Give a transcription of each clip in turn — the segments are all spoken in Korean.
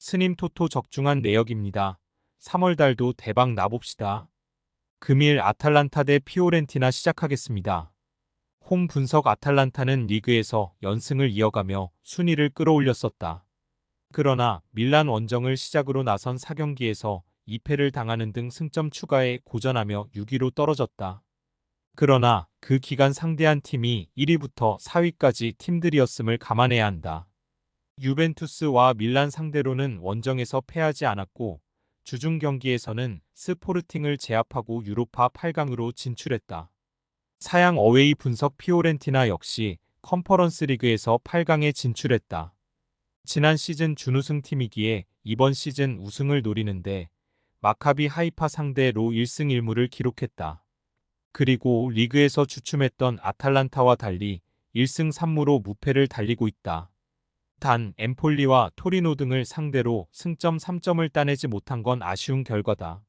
스님 토토 적중한 내역입니다. 3월 달도 대박 나봅시다. 금일 아탈란타 대 피오렌티나 시작하겠습니다. 홈 분석 아탈란타는 리그에서 연승을 이어가며 순위를 끌어올렸었다. 그러나 밀란 원정을 시작으로 나선 4경기에서 2패를 당하는 등 승점 추가에 고전하며 6위로 떨어졌다. 그러나 그 기간 상대한 팀이 1위부터 4위까지 팀들이었음을 감안해야 한다. 유벤투스와 밀란 상대로는 원정에서 패하지 않았고 주중 경기에서는 스포르팅을 제압하고 유로파 8강으로 진출했다. 사양 어웨이 분석 피오렌티나 역시 컨퍼런스 리그에서 8강에 진출했다. 지난 시즌 준우승팀이기에 이번 시즌 우승을 노리는데 마카비 하이파 상대로 1승 1무를 기록했다. 그리고 리그에서 주춤했던 아탈란타와 달리 1승 3무로 무패를 달리고 있다. 단 엠폴리와 토리노 등을 상대로 승점 3점을 따내지 못한 건 아쉬운 결과다.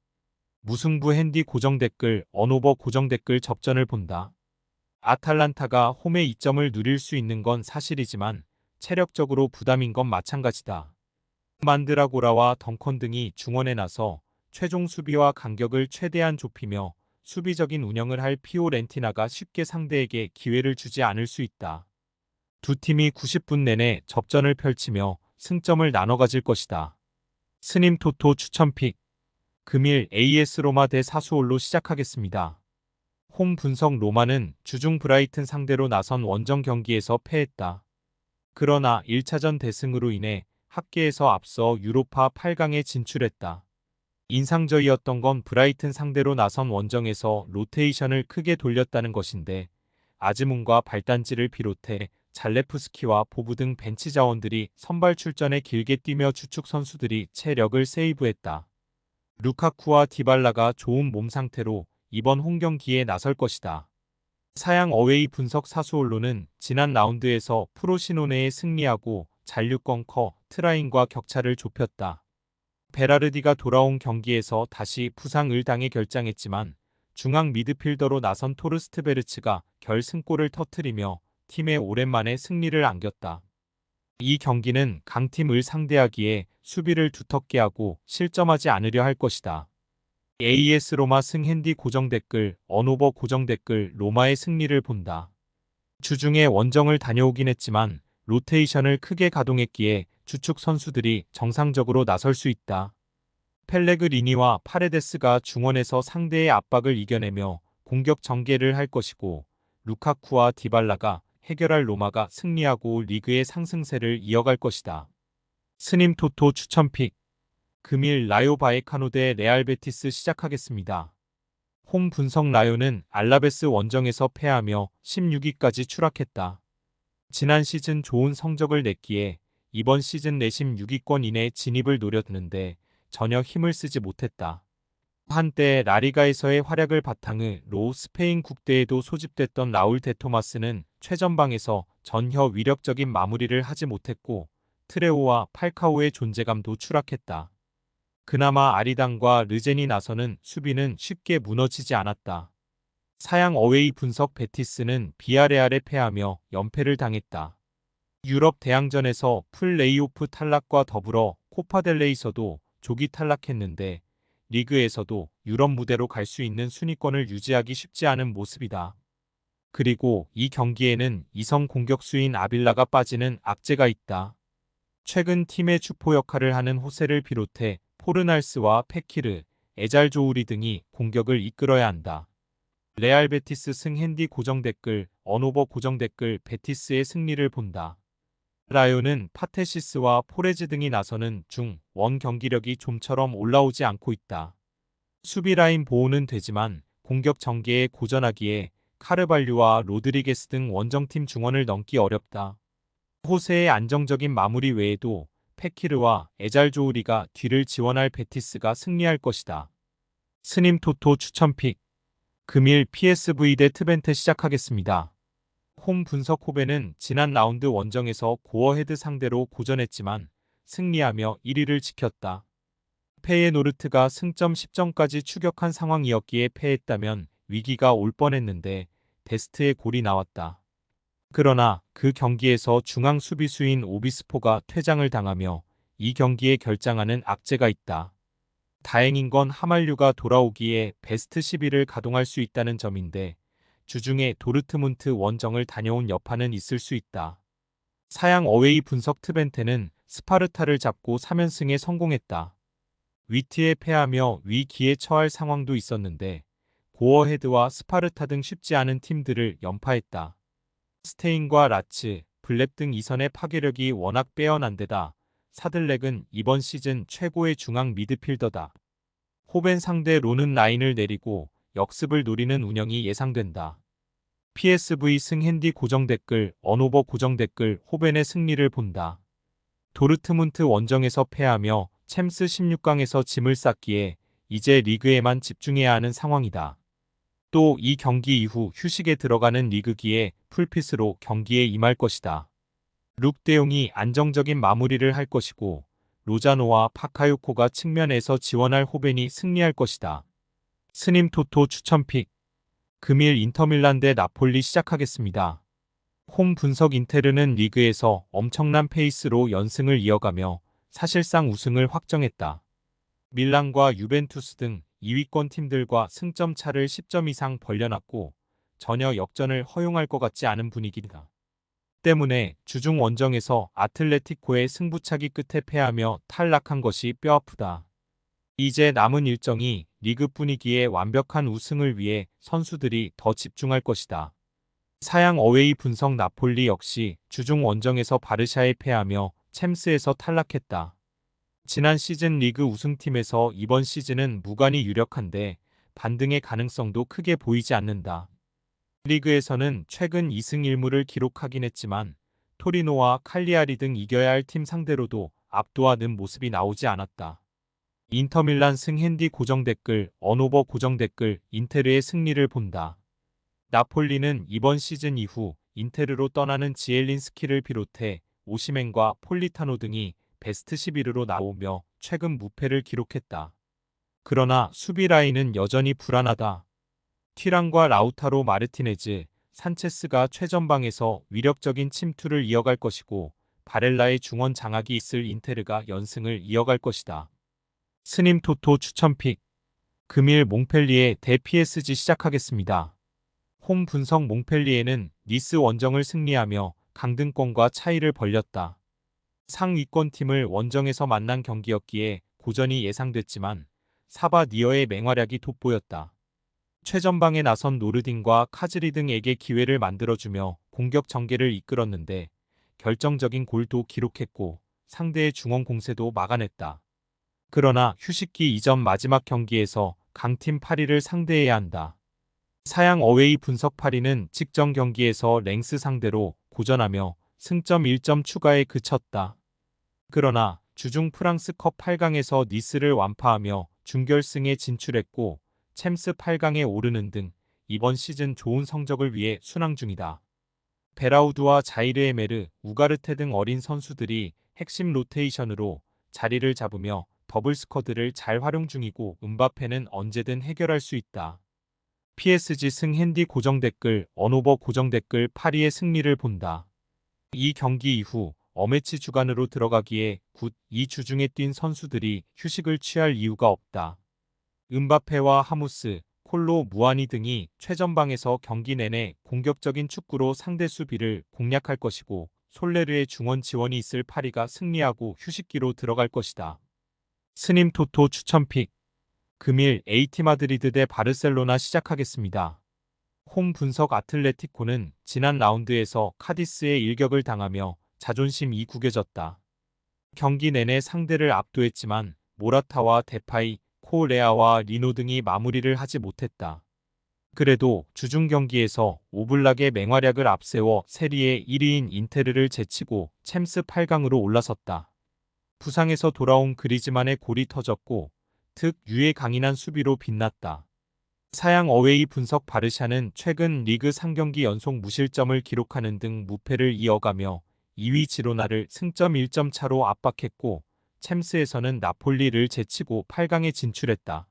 무승부 핸디 고정 댓글 언오버 고정 댓글 접전을 본다. 아탈란타가 홈에 2점을 누릴 수 있는 건 사실이지만 체력적으로 부담인 건 마찬가지다. 만드라고라와 덩컨 등이 중원에 나서 최종 수비와 간격을 최대한 좁히며 수비적인 운영을 할 피오렌티나가 쉽게 상대에게 기회를 주지 않을 수 있다. 두 팀이 90분 내내 접전을 펼치며 승점을 나눠 가질 것이다. 스님 토토 추천픽 금일 AS 로마 대 사수올로 시작하겠습니다. 홈 분석 로마는 주중 브라이튼 상대로 나선 원정 경기에서 패했다. 그러나 1차전 대승으로 인해 합계에서 앞서 유로파 8강에 진출했다. 인상적이었던 건 브라이튼 상대로 나선 원정에서 로테이션을 크게 돌렸다는 것인데 아즈문과 발단지를 비롯해 잘레프스키와 보부 등 벤치 자원들이 선발 출전에 길게 뛰며 주축 선수들이 체력을 세이브했다. 루카쿠와 디발라가 좋은 몸 상태로 이번 홈경기에 나설 것이다. 사양 어웨이 분석 사수올로는 지난 라운드에서 프로시노네에 승리하고 잔류권 트라인과 격차를 좁혔다. 베라르디가 돌아온 경기에서 다시 부상을 당해 결장했지만 중앙 미드필더로 나선 토르스트베르츠가 결승골을 터뜨리며 팀에 오랜만에 승리를 안겼다. 이 경기는 강팀을 상대하기에 수비를 두텁게 하고 실점하지 않으려 할 것이다. AS 로마 승 핸디 고정 댓글 언오버 고정 댓글 로마의 승리를 본다. 주중에 원정을 다녀오긴 했지만 로테이션을 크게 가동했기에 주축 선수들이 정상적으로 나설 수 있다. 펠레그리니와 파레데스가 중원에서 상대의 압박을 이겨내며 공격 전개를 할 것이고 루카쿠와 디발라가 해결할 로마가 승리하고 리그의 상승세를 이어갈 것이다. 스님 토토 추천픽 금일 라요 바에카노 대 레알 베티스 시작하겠습니다. 홈 분석 라요는 알라베스 원정에서 패하며 16위까지 추락했다. 지난 시즌 좋은 성적을 냈기에 이번 시즌 내심 6위권 이내 진입을 노렸는데 전혀 힘을 쓰지 못했다. 한때 라리가에서의 활약을 바탕으로 스페인 국대에도 소집됐던 라울 데 토마스는 최전방에서 전혀 위력적인 마무리를 하지 못했고 트레오와 팔카오의 존재감도 추락했다. 그나마 아리당과 르젠이 나서는 수비는 쉽게 무너지지 않았다. 사양 어웨이 분석 베티스는 비아레알에 패하며 연패를 당했다. 유럽 대항전에서 플레이오프 탈락과 더불어 코파델레이서도 조기 탈락했는데 리그에서도 유럽 무대로 갈 수 있는 순위권을 유지하기 쉽지 않은 모습이다. 그리고 이 경기에는 이성 공격수인 아빌라가 빠지는 악재가 있다. 최근 팀의 주포 역할을 하는 호세를 비롯해 포르날스와 페키르, 에잘조우리 등이 공격을 이끌어야 한다. 레알 베티스 승 핸디 고정 댓글 언오버 고정 댓글 베티스의 승리를 본다. 라요는 파테시스와 포레즈 등이 나서는 중1 경기력이 좀처럼 올라오지 않고 있다. 수비 라인 보호는 되지만 공격 전개에 고전하기에 카르발류와 로드리게스 등 원정팀 중원을 넘기 어렵다. 호세의 안정적인 마무리 외에도 페키르와 에잘조우리가 뒤를 지원할 베티스가 승리할 것이다. 스님 토토 추천픽 금일 PSV 대 트벤테 시작하겠습니다. 홈 분석 호베는 지난 라운드 원정에서 고어헤드 상대로 고전했지만 승리하며 1위를 지켰다. 페예노르트가 승점 10점까지 추격한 상황이었기에 패했다면 위기가 올 뻔했는데 데스트의 골이 나왔다. 그러나 그 경기에서 중앙 수비수인 오비스포가 퇴장을 당하며 이 경기에 결장하는 악재가 있다. 다행인 건 하말류가 돌아오기에 베스트 11을 가동할 수 있다는 점인데 주중에 도르트문트 원정을 다녀온 여파는 있을 수 있다. 사양 어웨이 분석 트벤테는 스파르타를 잡고 3연승에 성공했다. 위티에 패하며 위기에 처할 상황도 있었는데 고어헤드와 스파르타 등 쉽지 않은 팀들을 연파했다. 스테인과 라츠, 블렙 등 이선의 파괴력이 워낙 빼어난 데다 사들렉은 이번 시즌 최고의 중앙 미드필더다. 호벤 상대 로는 라인을 내리고 역습을 노리는 운영이 예상된다. PSV 승핸디 고정 댓글, 언오버 고정 댓글, 호벤의 승리를 본다. 도르트문트 원정에서 패하며 챔스 16강에서 짐을 쌌기에 이제 리그에만 집중해야 하는 상황이다. 또 이 경기 이후 휴식에 들어가는 리그기에 풀핏으로 경기에 임할 것이다. 룩 대용이 안정적인 마무리를 할 것이고 로자노와 파카요코가 측면에서 지원할 호벤이 승리할 것이다. 스님 토토 추천픽. 금일 인터밀란 대 나폴리 시작하겠습니다. 홈 분석 인테르는 리그에서 엄청난 페이스로 연승을 이어가며 사실상 우승을 확정했다. 밀란과 유벤투스 등 2위권 팀들과 승점 차를 10점 이상 벌려놨고 전혀 역전을 허용할 것 같지 않은 분위기다. 때문에 주중 원정에서 아틀레티코의 승부차기 끝에 패하며 탈락한 것이 뼈아프다. 이제 남은 일정이 리그 분위기에 완벽한 우승을 위해 선수들이 더 집중할 것이다. 사양 어웨이 분석 나폴리 역시 주중 원정에서 바르샤에 패하며 챔스에서 탈락했다. 지난 시즌 리그 우승팀에서 이번 시즌은 무관이 유력한데 반등의 가능성도 크게 보이지 않는다. 리그에서는 최근 2승 1무를 기록하긴 했지만 토리노와 칼리아리 등 이겨야 할 팀 상대로도 압도하는 모습이 나오지 않았다. 인터밀란 승핸디 고정 댓글, 언오버 고정 댓글, 인테르의 승리를 본다. 나폴리는 이번 시즌 이후 인테르로 떠나는 지엘린스키를 비롯해 오시멘과 폴리타노 등이 베스트 11으로 나오며 최근 무패를 기록했다. 그러나 수비 라인은 여전히 불안하다. 티란과 라우타로 마르티네즈, 산체스가 최전방에서 위력적인 침투를 이어갈 것이고 바렐라의 중원 장악이 있을 인테르가 연승을 이어갈 것이다. 스님 토토 추천픽. 금일 몽펠리에 대 PSG 시작하겠습니다. 홈 분석 몽펠리에는 니스 원정을 승리하며 강등권과 차이를 벌렸다. 상위권 팀을 원정에서 만난 경기였기에 고전이 예상됐지만 사바니어의 맹활약이 돋보였다. 최전방에 나선 노르딘과 카즈리 등에게 기회를 만들어주며 공격 전개를 이끌었는데 결정적인 골도 기록했고 상대의 중원 공세도 막아냈다. 그러나 휴식기 이전 마지막 경기에서 강팀 파리를 상대해야 한다. 사양 어웨이 분석 파리는 직전 경기에서 랭스 상대로 고전하며 승점 1점 추가에 그쳤다. 그러나 주중 프랑스컵 8강에서 니스를 완파하며 준결승에 진출했고 챔스 8강에 오르는 등 이번 시즌 좋은 성적을 위해 순항 중이다. 베라우드와 자이르 에메르, 우가르테 등 어린 선수들이 핵심 로테이션으로 자리를 잡으며 더블 스쿼드를 잘 활용 중이고 음바페는 언제든 해결할 수 있다. PSG 승핸디 고정 댓글, 언오버 고정 댓글, 파리의 승리를 본다. 이 경기 이후 어매치 주간으로 들어가기에 이 주중에 뛴 선수들이 휴식을 취할 이유가 없다. 음바페와 하무스, 콜로 무아니 등이 최전방에서 경기 내내 공격적인 축구로 상대 수비를 공략할 것이고 솔레르의 중원 지원이 있을 파리가 승리하고 휴식기로 들어갈 것이다. 스님 토토 추천픽. 금일 AT 마드리드 대 바르셀로나 시작하겠습니다. 홈 분석 아틀레티코는 지난 라운드에서 카디스의 일격을 당하며 자존심이 구겨졌다. 경기 내내 상대를 압도했지만 모라타와 데파이, 코레아와 리노 등이 마무리를 하지 못했다. 그래도 주중 경기에서 오블락의 맹활약을 앞세워 세리에 1위인 인테르를 제치고 챔스 8강으로 올라섰다. 부상에서 돌아온 그리즈만의 골이 터졌고 특유의 강인한 수비로 빛났다. 사양 어웨이 분석 바르샤는 최근 리그 3경기 연속 무실점을 기록하는 등 무패를 이어가며 2위 지로나를 승점 1점 차로 압박했고 챔스에서는 나폴리를 제치고 8강에 진출했다.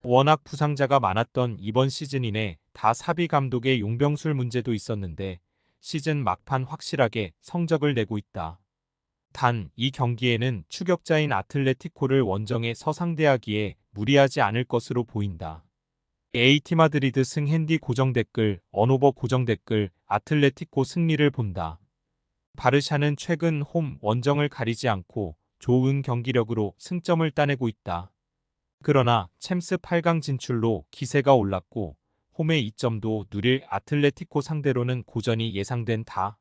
워낙 부상자가 많았던 이번 시즌이내 다 사비 감독의 용병술 문제도 있었는데 시즌 막판 확실하게 성적을 내고 있다. 단, 이 경기에는 추격자인 아틀레티코를 원정에 서상대하기에 무리하지 않을 것으로 보인다. AT 마드리드 승 핸디 고정 댓글, 언오버 고정 댓글, 아틀레티코 승리를 본다. 바르샤는 최근 홈 원정을 가리지 않고 좋은 경기력으로 승점을 따내고 있다. 그러나 챔스 8강 진출로 기세가 올랐고 홈의 이점도 누릴 아틀레티코 상대로는 고전이 예상된다.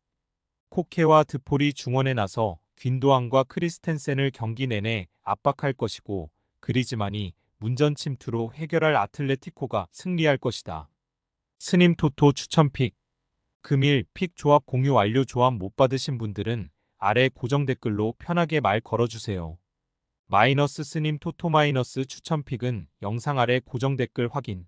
코케와 드폴이 중원에 나서 균도안과 크리스텐센을 경기 내내 압박할 것이고 그리즈만이 문전 침투로 해결할 아틀레티코가 승리할 것이다. 스님 토토 추천픽. 금일 픽 조합 공유 완료. 조합 못 받으신 분들은 아래 고정 댓글로 편하게 말 걸어주세요. 마이너스 스님 토토 마이너스 추천픽은 영상 아래 고정 댓글 확인.